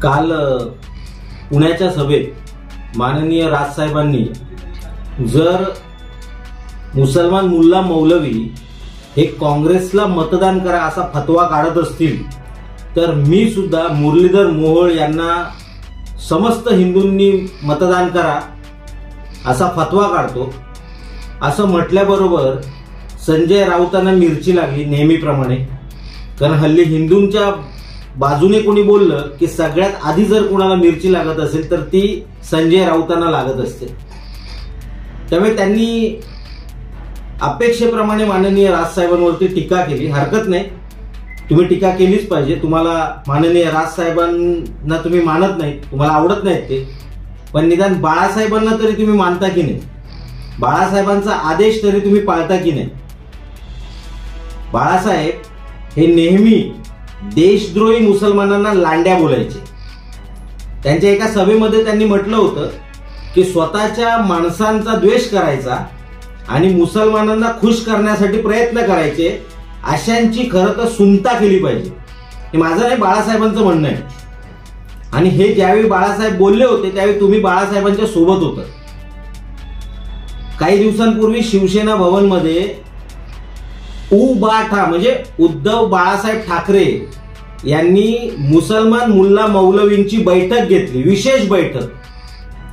काल पुण्याच्या सभेत माननीय राजसाहेबांनी जर मुसलमान मुल्ला मौलवी हे काँग्रेसला मतदान करा असा फतवा काढत असतील तर मी सुद्धा मुरलीधर मोहोळ यांना समस्त हिंदूंनी मतदान करा असा फतवा काढतो असं म्हटल्याबरोबर संजय राऊतांना मिरची लागली नेहमीप्रमाणे। कारण हल्ली हिंदूंच्या बाजूने कोणी बोललं की सगळ्यात आधी जर कोणाला मिरची लागत असेल तर ती संजय राऊतांना लागत असते। त्यामुळे त्यांनी अपेक्षेप्रमाणे माननीय राजसाहेबांवरती टीका केली। हरकत नाही, तुम्ही टीका केलीच पाहिजे। तुम्हाला माननीय राजसाहेबांना तुम्ही मानत नाही, तुम्हाला आवडत नाहीत ते, पण निदान बाळासाहेबांना तरी तुम्ही मानता की नाही? बाळासाहेबांचा आदेश तरी तुम्ही पाळता की नाही? बाळासाहेब हे नेहमी देशद्रोही मुसलमानांना लांड्या बोलायचे। त्यांच्या एका सभेमध्ये त्यांनी म्हटलं होतं की स्वतःच्या माणसांचा द्वेष करायचा आणि मुसलमानांना खुश करण्यासाठी प्रयत्न करायचे, अशांची खरं तर सुनता केली पाहिजे। हे माझं नाही, बाळासाहेबांचं म्हणणं आहे। आणि हे ज्यावेळी बाळासाहेब बोलले होते त्यावेळी तुम्ही बाळासाहेबांच्या सोबत होता। काही दिवसांपूर्वी शिवसेना भवनमध्ये उबाठा म्हणजे उद्धव बाळासाहेब ठाकरे यांनी मुसलमान मुल्ला मौलवींची बैठक घेतली, विशेष बैठक।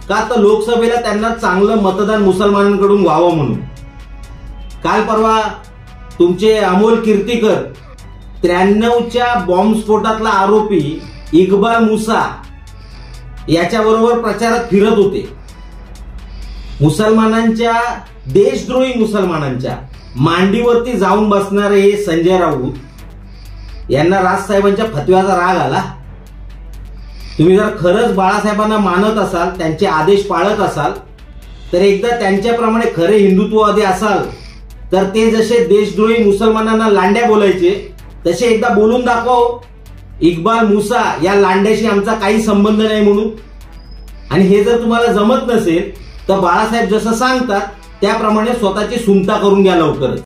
का तर लोकसभेला त्यांना चांगलं मतदान मुसलमानांकडून व्हावं म्हणून। काल परवा तुमचे अमोल कीर्तीकर 93च्या बॉम्बस्फोटातला आरोपी इक्बाल मुसा याच्याबरोबर प्रचारात फिरत होते। मुसलमानांच्या, देशद्रोही मुसलमानांच्या मांडीवरती जाऊन बसणारे हे संजय राऊत यांना राजसाहेबांच्या फतव्याचा राग आला। तुम्ही जर खरंच बाळासाहेबांना मानत असाल, त्यांचे आदेश पाळत असाल, तर एकदा त्यांच्याप्रमाणे खरे हिंदुत्ववादी असाल तर ते जसे देशद्रोही मुसलमानांना लांड्या बोलायचे तसे एकदा बोलून दाखवा इक्बाल मुसा या लांड्याशी आमचा काही संबंध नाही म्हणून। आणि हे जर तुम्हाला जमत नसेल तर बाळासाहेब जसं सांगतात त्याप्रमाणे स्वतःची सुनता करून घ्या लवकरच।